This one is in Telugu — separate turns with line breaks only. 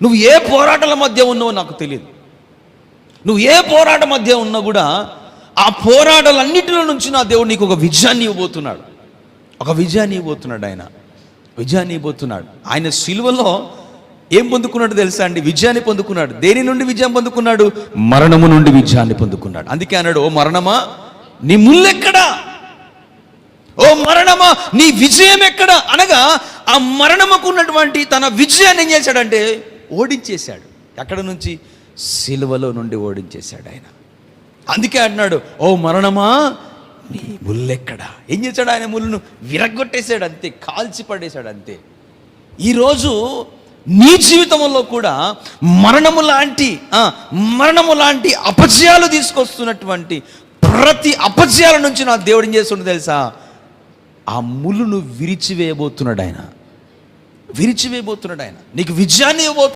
నువ్వు ఏ పోరాటాల మధ్య ఉన్నావో నాకు తెలియదు. నువ్వు ఏ పోరాట మధ్య ఉన్నా కూడా ఆ పోరాటాలన్నిటిలో నుంచి నా దేవుడు నీకు ఒక విజయాన్ని ఇవ్వబోతున్నాడు. ఒక విజయాన్ని ఇవ్వబోతున్నాడు. ఆయన విజయాన్ని ఇవ్వబోతున్నాడు. ఆయన సిలువలో ఏం పొందుకున్నాడు తెలుసా అండి? విజయాన్ని పొందుకున్నాడు. దేని నుండి విజయం పొందుకున్నాడు? మరణము నుండి విజయాన్ని పొందుకున్నాడు. అందుకే అన్నాడు, ఓ మరణమా నీ ముల్లెక్కడా, ఓ మరణమా నీ విజయం ఎక్కడ అనగా, ఆ మరణముకు ఉన్నటువంటి తన విజయాన్ని ఏం చేశాడంటే ఓడించేశాడు. ఎక్కడ నుంచి? సిలువలో నుండి ఓడించేశాడు ఆయన. అందుకే అంటున్నాడు, ఓ మరణమా నీ ముల్లెక్కడా. ఏం చేశాడు? ఆయన ముళ్ళను విరగొట్టేశాడు, అంతే, కాల్చి పడేశాడు, అంతే. ఈరోజు నీ జీవితంలో కూడా మరణము లాంటి అపజయాలు తీసుకొస్తున్నటువంటి ప్రతి అపజయాల నుంచి నా దేవుడు ఏం చేస్తుండో తెలుసా? ఆ ముళ్ళును విరిచివేయబోతున్నాడు ఆయన. నీకు విజయాన్ని ఇవ్వబోతున్నాడు.